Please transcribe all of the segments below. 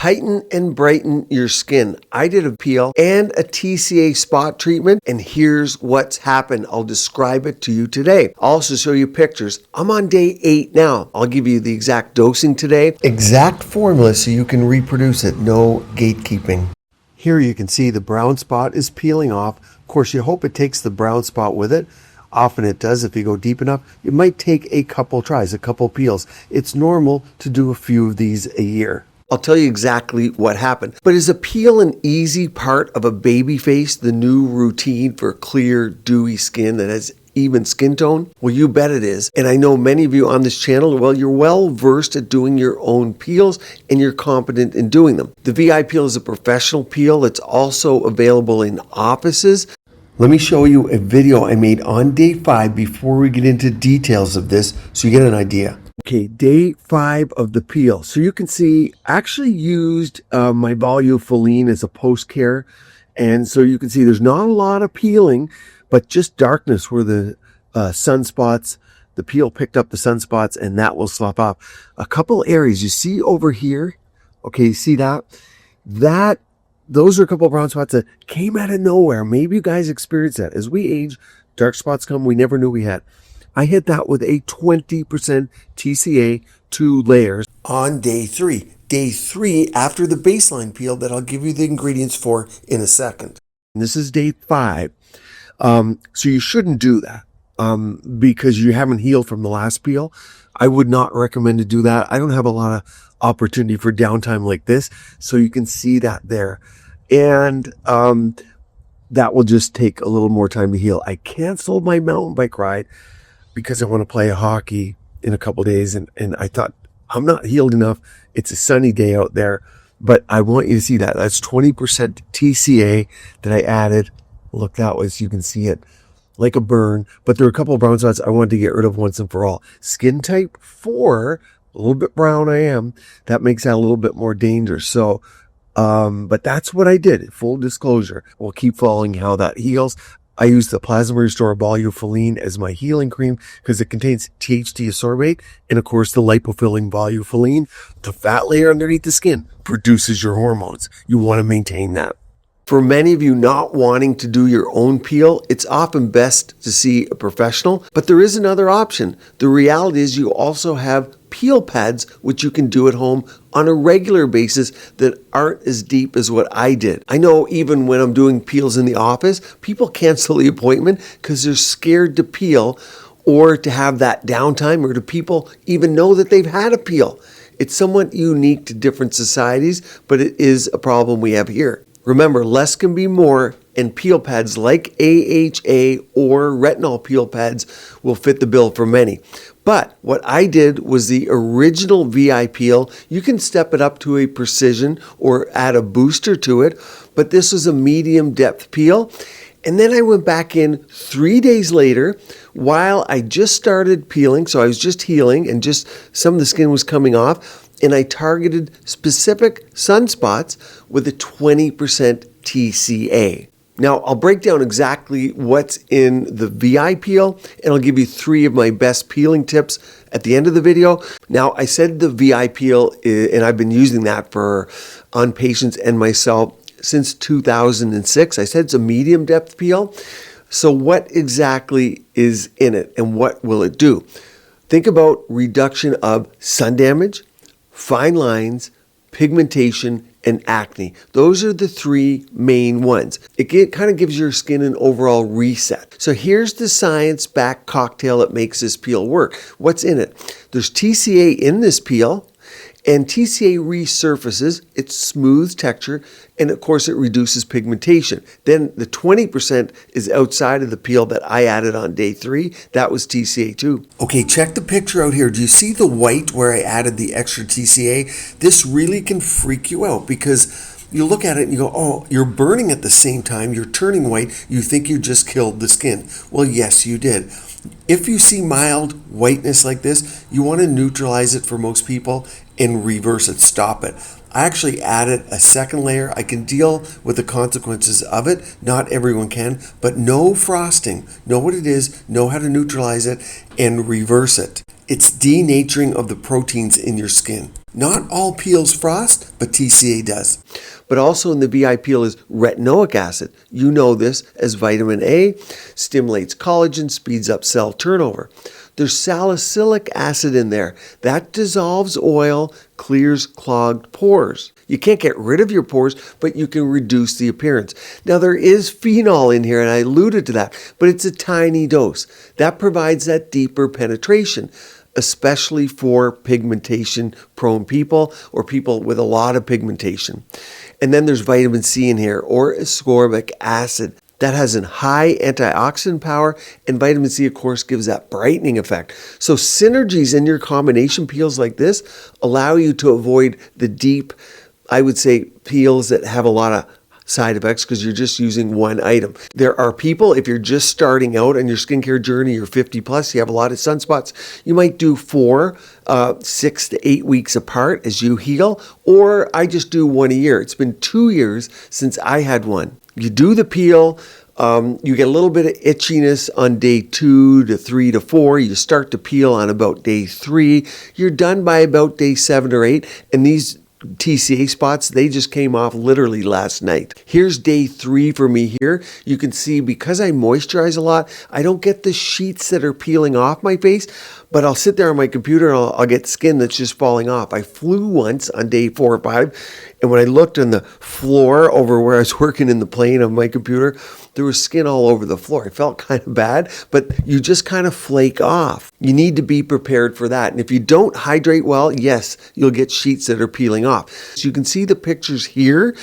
tighten and brighten your skin. I did a peel and a TCA spot treatment, and here's what's happened. I'll describe it to you today. I'll also show you pictures. I'm on day 8 now. I'll give you the exact dosing today, exact formula so you can reproduce it. No gatekeeping. Here you can see the brown spot is peeling off. Of course, you hope it takes the brown spot with it. Often it does if you go deep enough. It might take a couple tries, a couple peels. It's normal to do a few of these a year. I'll tell you exactly what happened. But is a peel an easy part of a baby face, the new routine for clear, dewy skin that has even skin tone? Well, you bet it is. And I know many of you on this channel, well, you're well versed at doing your own peels and you're competent in doing them. The VI peel is a professional peel that's also available in offices. Let me show you a video I made on day 5 before we get into details of this so you get an idea. Okay, day 5 of the peel. So you can see I actually used my volufiline as a post-care. And so you can see there's not a lot of peeling, but just darkness where the sunspots, the peel picked up the sunspots, and that will slough off. A couple areas you see over here. Okay, you see that? Those are a couple of brown spots that came out of nowhere. Maybe you guys experienced that. As we age, dark spots come we never knew we had. I hit that with a 20% TCA, 2 layers on day 3. Day 3 after the baseline peel that I'll give you the ingredients for in a second. And this is day 5. So you shouldn't do that because you haven't healed from the last peel. I would not recommend to do that. I don't have a lot of opportunity for downtime like this. So you can see that there. And that will just take a little more time to heal. I canceled my mountain bike ride because I want to play hockey in a couple days. And I thought, I'm not healed enough. It's a sunny day out there. But I want you to see that. That's 20% TCA that I added. Look that way so you can see it like a burn. But there are a couple of brown spots I wanted to get rid of once and for all. Skin type 4, a little bit brown I am. That makes that a little bit more dangerous. So, but that's what I did. Full disclosure. We'll keep following how that heals. I use the Plasma Restore Volufiline as my healing cream because it contains THC ascorbate and of course the lipofilling volufiline. The fat layer underneath the skin produces your hormones. You want to maintain that. For many of you not wanting to do your own peel, it's often best to see a professional, but there is another option. The reality is you also have peel pads, which you can do at home on a regular basis that aren't as deep as what I did. I know even when I'm doing peels in the office, people cancel the appointment because they're scared to peel or to have that downtime or do people even know that they've had a peel. It's somewhat unique to different societies, but it is a problem we have here. Remember, less can be more, and peel pads like AHA or retinol peel pads will fit the bill for many. But what I did was the original VI peel. You can step it up to a precision or add a booster to it, but this was a medium depth peel. And then I went back in 3 days later while I just started peeling. So I was just healing and just some of the skin was coming off. And I targeted specific sunspots with a 20% TCA. Now, I'll break down exactly what's in the VI peel, and I'll give you 3 of my best peeling tips at the end of the video. Now, I said the VI peel, and I've been using that on patients and myself since 2006. I said it's a medium depth peel. So what exactly is in it, and what will it do? Think about reduction of sun damage, fine lines, pigmentation, and acne. Those are the 3 main ones. It kind of gives your skin an overall reset. So here's the science-backed cocktail that makes this peel work. What's in it? There's TCA in this peel, and TCA resurfaces, it smooths texture, and of course it reduces pigmentation. Then the 20% is outside of the peel that I added on day 3. That was TCA too. Okay, check the picture out here. Do you see the white where I added the extra TCA? This really can freak you out because you look at it and you go, oh, you're burning at the same time, you're turning white, you think you just killed the skin. Well, yes, you did. If you see mild whiteness like this, you want to neutralize it for most people and reverse it, stop it. I actually added a second layer. I can deal with the consequences of it. Not everyone can, but no frosting. Know what it is, know how to neutralize it, and reverse it. It's denaturing of the proteins in your skin. Not all peels frost, but TCA does. But also in the VI peel is retinoic acid. You know this as vitamin A, stimulates collagen, speeds up cell turnover. There's salicylic acid in there. That dissolves oil, clears clogged pores. You can't get rid of your pores, but you can reduce the appearance. Now there is phenol in here, and I alluded to that, but it's a tiny dose. That provides that deeper penetration, especially for pigmentation-prone people or people with a lot of pigmentation. And then there's vitamin C in here, or ascorbic acid. That has a high antioxidant power, and vitamin C, of course, gives that brightening effect. So synergies in your combination peels like this allow you to avoid the deep, I would say, peels that have a lot of side effects because you're just using one item. There are people, if you're just starting out on your skincare journey, you're 50 plus, you have a lot of sunspots, you might do 6 to 8 weeks apart as you heal, or I just do one a year. It's been 2 years since I had one. You do the peel, you get a little bit of itchiness on day 2 to 3 to 4. You start to peel on about day 3. You're done by about day 7 or 8. And these TCA spots, they just came off literally last night. Here's day 3 for me here. You can see because I moisturize a lot, I don't get the sheets that are peeling off my face, but I'll sit there on my computer and I'll get skin that's just falling off. I flew once on day 4 or 5, and when I looked on the floor over where I was working in the plane on my computer, there was skin all over the floor. I felt kind of bad, but you just kind of flake off. You need to be prepared for that. And if you don't hydrate well, yes, you'll get sheets that are peeling off. So you can see the pictures here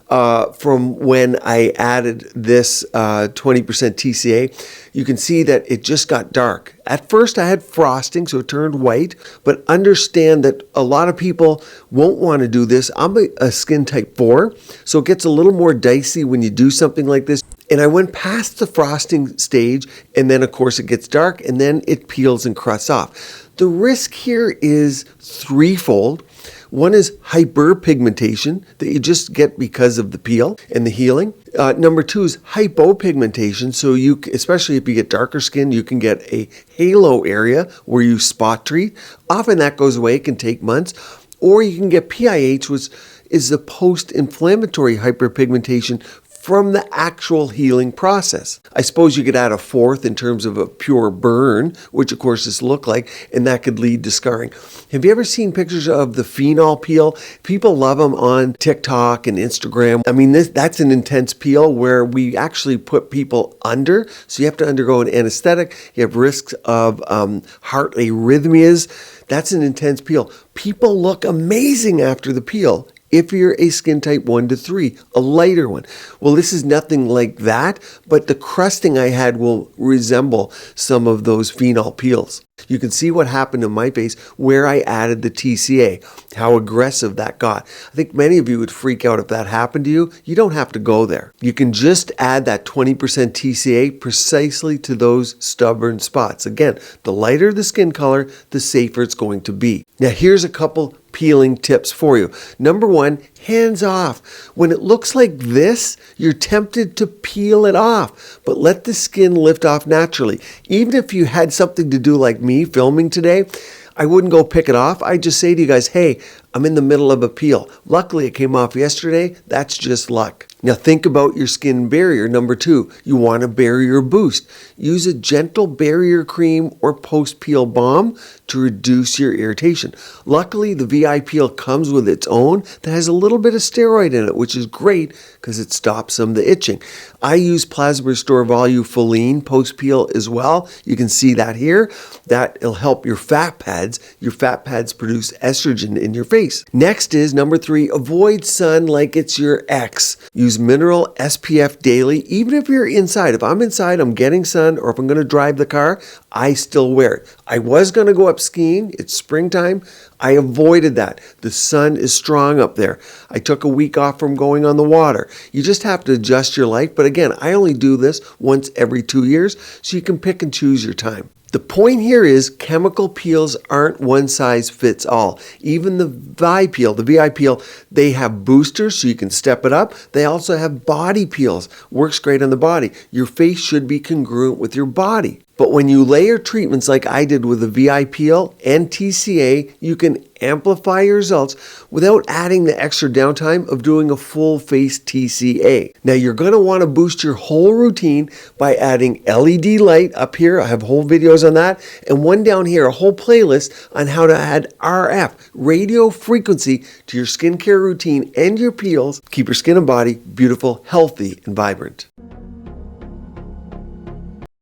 from when I added this 20% TCA. You can see that it just got dark. At first I had frosting, so it turned white, but understand that a lot of people won't want to do this. I'm a skin type 4, so it gets a little more dicey when you do something like this. And I went past the frosting stage, and then of course it gets dark, and then it peels and crusts off. The risk here is threefold. One is hyperpigmentation that you just get because of the peel and the healing. Number 2 is hypopigmentation. So you, especially if you get darker skin, you can get a halo area where you spot treat. Often that goes away, it can take months. Or you can get PIH, which is the post-inflammatory hyperpigmentation from the actual healing process. I suppose you could add a 4th in terms of a pure burn, which of course this look like, and that could lead to scarring. Have you ever seen pictures of the phenol peel? People love them on TikTok and Instagram. I mean, that's an intense peel where we actually put people under. So you have to undergo an anesthetic. You have risks of heart arrhythmias. That's an intense peel. People look amazing after the peel. If you're a skin type 1 to 3, a lighter one. Well, this is nothing like that, but the crusting I had will resemble some of those phenol peels. You can see what happened to my face where I added the TCA, how aggressive that got. I think many of you would freak out if that happened to you. You don't have to go there. You can just add that 20% TCA precisely to those stubborn spots. Again, the lighter the skin color, the safer it's going to be. Now, here's a couple peeling tips for you. Number 1, hands off. When it looks like this, you're tempted to peel it off, but let the skin lift off naturally. Even if you had something to do like me filming today, I wouldn't go pick it off. I'd just say to you guys, hey, I'm in the middle of a peel. Luckily, it came off yesterday. That's just luck. Now think about your skin barrier. Number 2, you want a barrier boost. Use a gentle barrier cream or post-peel balm to reduce your irritation. Luckily, the VI peel comes with its own that has a little bit of steroid in it, which is great because it stops some of the itching. I use Plasma Restore Volufoline post-peel as well. You can see that here. That'll help your fat pads. Your fat pads produce estrogen in your face. Next is number 3, avoid sun like it's your ex. Use mineral SPF daily, even if you're inside. If I'm inside, I'm getting sun, or if I'm going to drive the car, I still wear it. I was going to go up skiing. It's springtime. I avoided that. The sun is strong up there. I took a week off from going on the water. You just have to adjust your life. But again, I only do this once every 2 years, so you can pick and choose your time. The point here is chemical peels aren't one size fits all. Even the VI peel, they have boosters so you can step it up. They also have body peels. Works great on the body. Your face should be congruent with your body. But when you layer treatments like I did with the VI Peel and TCA, you can amplify your results without adding the extra downtime of doing a full face TCA. Now you're going to want to boost your whole routine by adding LED light up here. I have whole videos on that, and one down here, a whole playlist on how to add RF, radio frequency, to your skincare routine and your peels. Keep your skin and body beautiful, healthy, and vibrant.